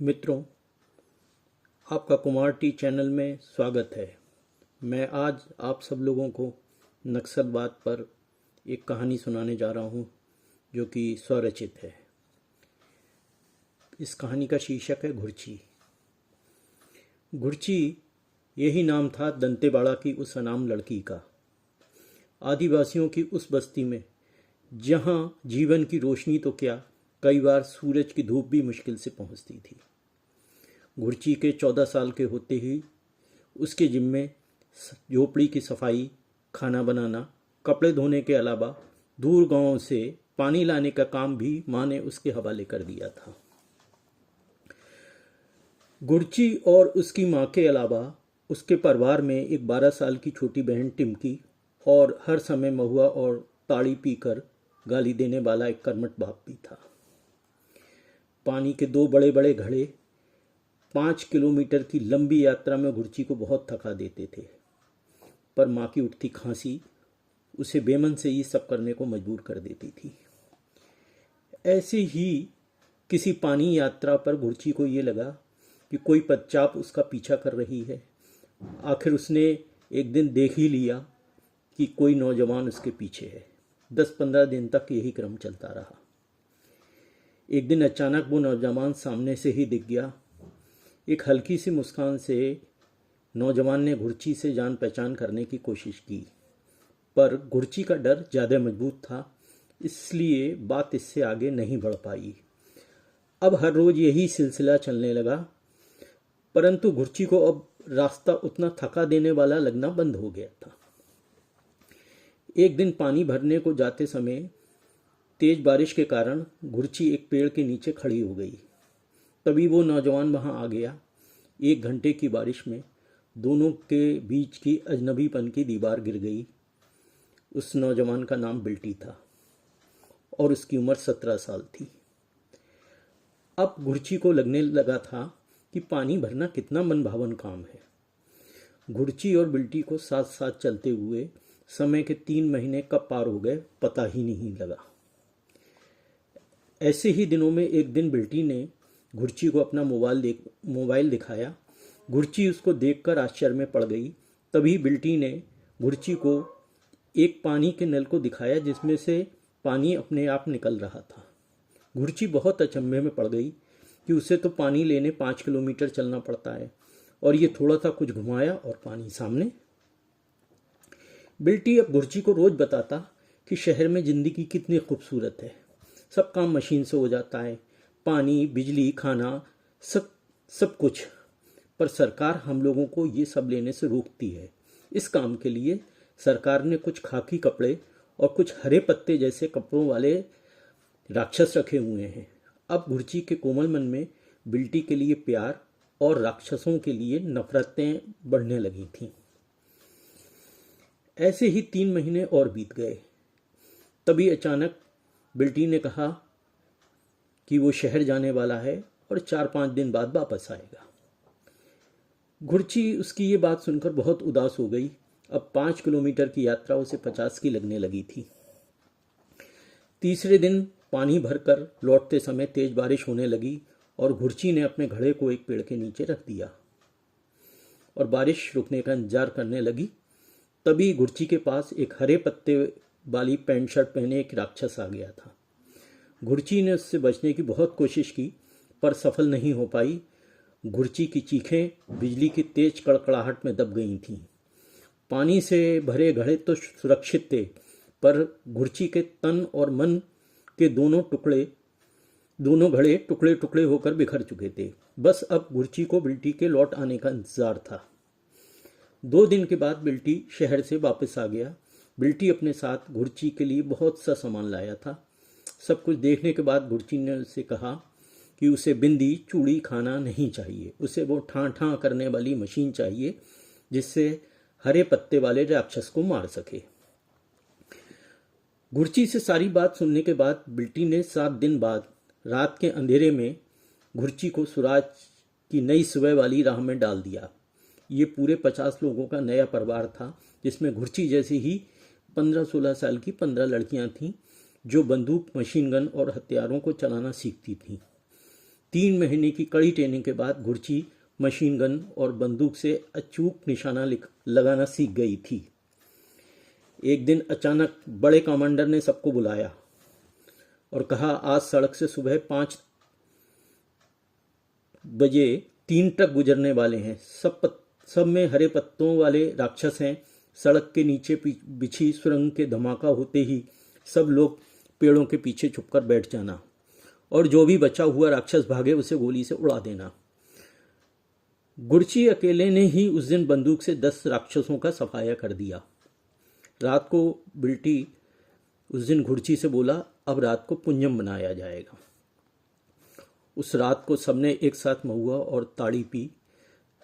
मित्रों, आपका Kumar T channel में स्वागत है। मैं आज आप सब लोगों को नक्सलवाद पर एक कहानी सुनाने जा रहा हूँ जो कि स्वरचित है। इस कहानी का शीर्षक है घुर्ची। घुर्ची यही नाम था दंतेवाड़ा की उस अनाम लड़की का, आदिवासियों की उस बस्ती में जहाँ जीवन की रोशनी तो क्या, कई बार सूरज की धूप भी मुश्किल से पहुँचती थी। घुर्ची के 14 साल के होते ही उसके जिम्मे झोपड़ी की सफाई, खाना बनाना, कपड़े धोने के अलावा दूर गांव से पानी लाने का काम भी माँ ने उसके हवाले कर दिया था। घुर्ची और उसकी माँ के अलावा उसके परिवार में एक 12 साल की छोटी बहन टिमकी और हर समय महुआ और ताड़ी पीकर गाली देने वाला एक कर्मठ बाप भी था। पानी के 2 बड़े बड़े घड़े 5 किलोमीटर की लंबी यात्रा में घुर्ची को बहुत थका देते थे, पर माँ की उठती खांसी उसे बेमन से ये सब करने को मजबूर कर देती थी। ऐसे ही किसी पानी यात्रा पर घुर्ची को ये लगा कि कोई पदचाप उसका पीछा कर रही है। आखिर उसने एक दिन देख ही लिया कि कोई नौजवान उसके पीछे है। 10-15 दिन तक यही क्रम चलता रहा। एक दिन अचानक वो नौजवान सामने से ही दिख गया। एक हल्की सी मुस्कान से नौजवान ने घुर्ची से जान पहचान करने की कोशिश की, पर घुर्ची का डर ज़्यादा मजबूत था, इसलिए बात इससे आगे नहीं बढ़ पाई। अब हर रोज़ यही सिलसिला चलने लगा, परंतु घुर्ची को अब रास्ता उतना थका देने वाला लगना बंद हो गया था। एक दिन पानी भरने को जाते समय तेज बारिश के कारण घुर्ची एक पेड़ के नीचे खड़ी हो गई। तभी वो नौजवान वहाँ आ गया। 1 घंटे की बारिश में दोनों के बीच की अजनबीपन की दीवार गिर गई। उस नौजवान का नाम बिल्टी था और उसकी उम्र 17 साल थी। अब घुर्ची को लगने लगा था कि पानी भरना कितना मनभावन काम है। घुर्ची और बिल्टी को साथ साथ चलते हुए समय के 3 महीने कब पार हो गए पता ही नहीं लगा। ऐसे ही दिनों में एक दिन बिल्टी ने घुर्ची को अपना मोबाइल दिखाया। घुर्ची उसको देखकर आश्चर्य में पड़ गई। तभी बिल्टी ने घुर्ची को एक पानी के नल को दिखाया जिसमें से पानी अपने आप निकल रहा था। घुर्ची बहुत अचंभे में पड़ गई कि उसे तो पानी लेने 5 किलोमीटर चलना पड़ता है और ये थोड़ा सा कुछ घुमाया और पानी सामने। बिल्टी अब घुर्ची को रोज बताता कि शहर में जिंदगी कितनी खूबसूरत है, सब काम मशीन से हो जाता है, पानी, बिजली, खाना, सब कुछ, पर सरकार हम लोगों को ये सब लेने से रोकती है। इस काम के लिए सरकार ने कुछ खाकी कपड़े और कुछ हरे पत्ते जैसे कपड़ों वाले राक्षस रखे हुए हैं। अब घुर्ची के कोमल मन में बिल्टी के लिए प्यार और राक्षसों के लिए नफरतें बढ़ने लगी थीं। ऐसे ही 3 महीने और बीत गए। तभी अचानक बिल्टी ने कहा कि वो शहर जाने वाला है और 4-5 दिन बाद वापस आएगा। घुर्ची उसकी ये बात सुनकर बहुत उदास हो गई। अब 5 किलोमीटर की यात्रा उसे 50 की लगने लगी थी। तीसरे दिन पानी भरकर लौटते समय तेज बारिश होने लगी और घुर्ची ने अपने घड़े को एक पेड़ के नीचे रख दिया और बारिश रुकने का इंतजार करने लगी। तभी घुर्ची के पास एक हरे पत्ते वाली पैंट शर्ट पहने एक राक्षस आ गया था। घुर्ची ने उससे बचने की बहुत कोशिश की, पर सफल नहीं हो पाई। घुर्ची की चीखें बिजली की तेज कड़कड़ाहट में दब गई थीं। पानी से भरे घड़े तो सुरक्षित थे, पर घुर्ची के तन और मन के दोनों घड़े टुकड़े टुकड़े होकर बिखर चुके थे। बस अब घुर्ची को बिल्टी के लौट आने का इंतजार था। 2 दिन के बाद बिल्टी शहर से वापस आ गया। बिल्टी अपने साथ घुर्ची के लिए बहुत सा सामान लाया था। सब कुछ देखने के बाद घुर्ची ने उससे कहा कि उसे बिंदी चूड़ी खाना नहीं चाहिए, उसे वो ठां ठां करने वाली मशीन चाहिए जिससे हरे पत्ते वाले राक्षस को मार सके। घुर्ची से सारी बात सुनने के बाद बिल्टी ने 7 दिन बाद रात के अंधेरे में घुर्ची को सूरज की नई सुबह वाली राह में डाल दिया। ये पूरे 50 लोगों का नया परिवार था, जिसमें घुर्ची जैसी ही 15-16 साल की 15 लड़कियां थीं जो बंदूक, मशीन गन और हथियारों को चलाना सीखती थीं। 3 महीने की कड़ी ट्रेनिंग के बाद घुर्ची मशीन गन और बंदूक से अचूक निशाना लगाना सीख गई थी। एक दिन अचानक बड़े कमांडर ने सबको बुलाया और कहा, आज सड़क से सुबह 5 बजे 3 ट्रक गुजरने वाले हैं। सब में हरे पत्तों वाले राक्षस हैं। सड़क के नीचे बिछी सुरंग के धमाका होते ही सब लोग पेड़ों के पीछे छुपकर बैठ जाना और जो भी बचा हुआ राक्षस भागे उसे गोली से उड़ा देना। गुरची अकेले ने ही उस दिन बंदूक से 10 राक्षसों का सफाया कर दिया। रात को बिल्टी उस दिन घुड़ची से बोला, अब रात को पुंजम बनाया जाएगा। उस रात को सबने एक साथ महुआ और ताड़ी पी।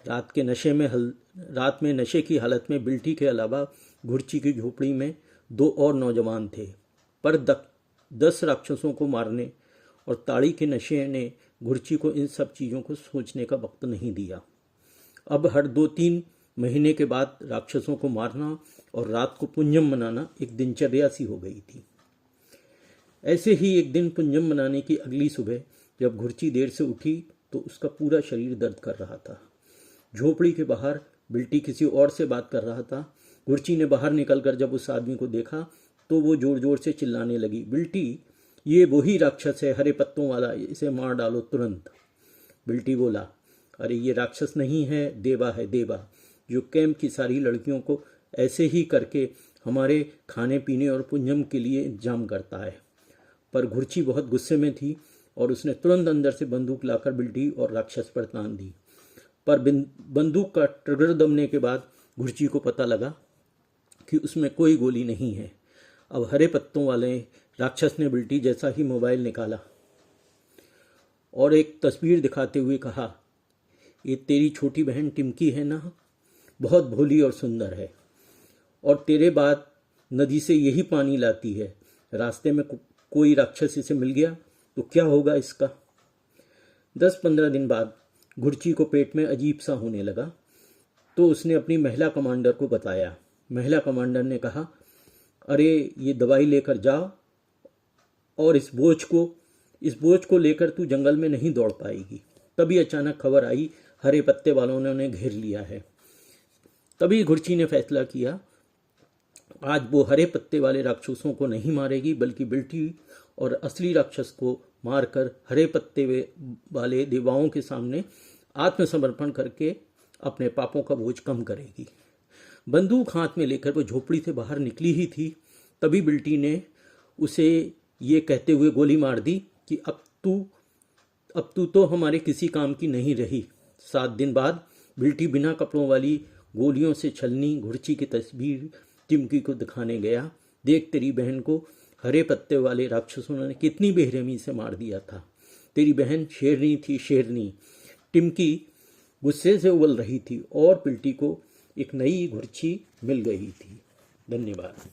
रात में नशे की हालत में बिल्टी के अलावा घुड़ची की झोपड़ी में 2 और नौजवान थे, पर 10 राक्षसों को मारने और ताड़ी के नशे ने घुड़ची को इन सब चीज़ों को सोचने का वक्त नहीं दिया। अब हर 2-3 महीने के बाद राक्षसों को मारना और रात को पुंजम मनाना एक दिनचर्या सी हो गई थी। ऐसे ही एक दिन पुंजम मनाने की अगली सुबह जब घुड़ची देर से उठी तो उसका पूरा शरीर दर्द कर रहा था। झोपड़ी के बाहर बिल्टी किसी और से बात कर रहा था। घुड़ची ने बाहर निकलकर जब उस आदमी को देखा तो वो जोर जोर से चिल्लाने लगी, बिल्टी, ये वही राक्षस है हरे पत्तों वाला, इसे मार डालो तुरंत। बिल्टी बोला, अरे ये राक्षस नहीं है, देवा है, देवा, जो कैंप की सारी लड़कियों को ऐसे ही करके हमारे खाने पीने और पुंजम के लिए इंतजाम करता है। पर घुड़ची बहुत गुस्से में थी और उसने तुरंत अंदर से बंदूक लाकर बिल्टी और राक्षस पर तान दी। पर बंदूक का ट्रिगर दबने के बाद घुड़ची को पता लगा कि उसमें कोई गोली नहीं है। अब हरे पत्तों वाले राक्षस ने बिल्टी जैसा ही मोबाइल निकाला और एक तस्वीर दिखाते हुए कहा, ये तेरी छोटी बहन टिमकी है ना, बहुत भोली और सुंदर है और तेरे बाद नदी से यही पानी लाती है। रास्ते में कोई राक्षस इसे मिल गया तो क्या होगा इसका। 10-15 दिन बाद घुड़ची को पेट में अजीब सा होने लगा तो उसने अपनी महिला कमांडर को बताया। महिला कमांडर ने कहा, अरे ये दवाई लेकर जाओ और इस बोझ को लेकर तू जंगल में नहीं दौड़ पाएगी। तभी अचानक खबर आई, हरे पत्ते वालों ने उन्हें घेर लिया है। तभी घुड़ची ने फैसला किया, आज वो हरे पत्ते वाले राक्षसों को नहीं मारेगी बल्कि बिल्टी और असली राक्षस को मारकर हरे पत्ते वाले देवाओं के सामने आत्मसमर्पण करके अपने पापों का बोझ कम करेगी। बंदूक हाथ में लेकर वो झोपड़ी से बाहर निकली ही थी, तभी बिल्टी ने उसे ये कहते हुए गोली मार दी कि अब तू तो हमारे किसी काम की नहीं रही। 7 दिन बाद बिल्टी बिना कपड़ों वाली गोलियों से छलनी घुड़ची की तस्वीर टिमकी को दिखाने गया। देख, तेरी बहन को हरे पत्ते वाले राक्षसों ने कितनी बेरहमी से मार दिया था। तेरी बहन शेरनी थी, शेरनी। टिमकी गुस्से से उबल रही थी और बिल्टी को एक नई घुड़ची मिल गई थी। धन्यवाद।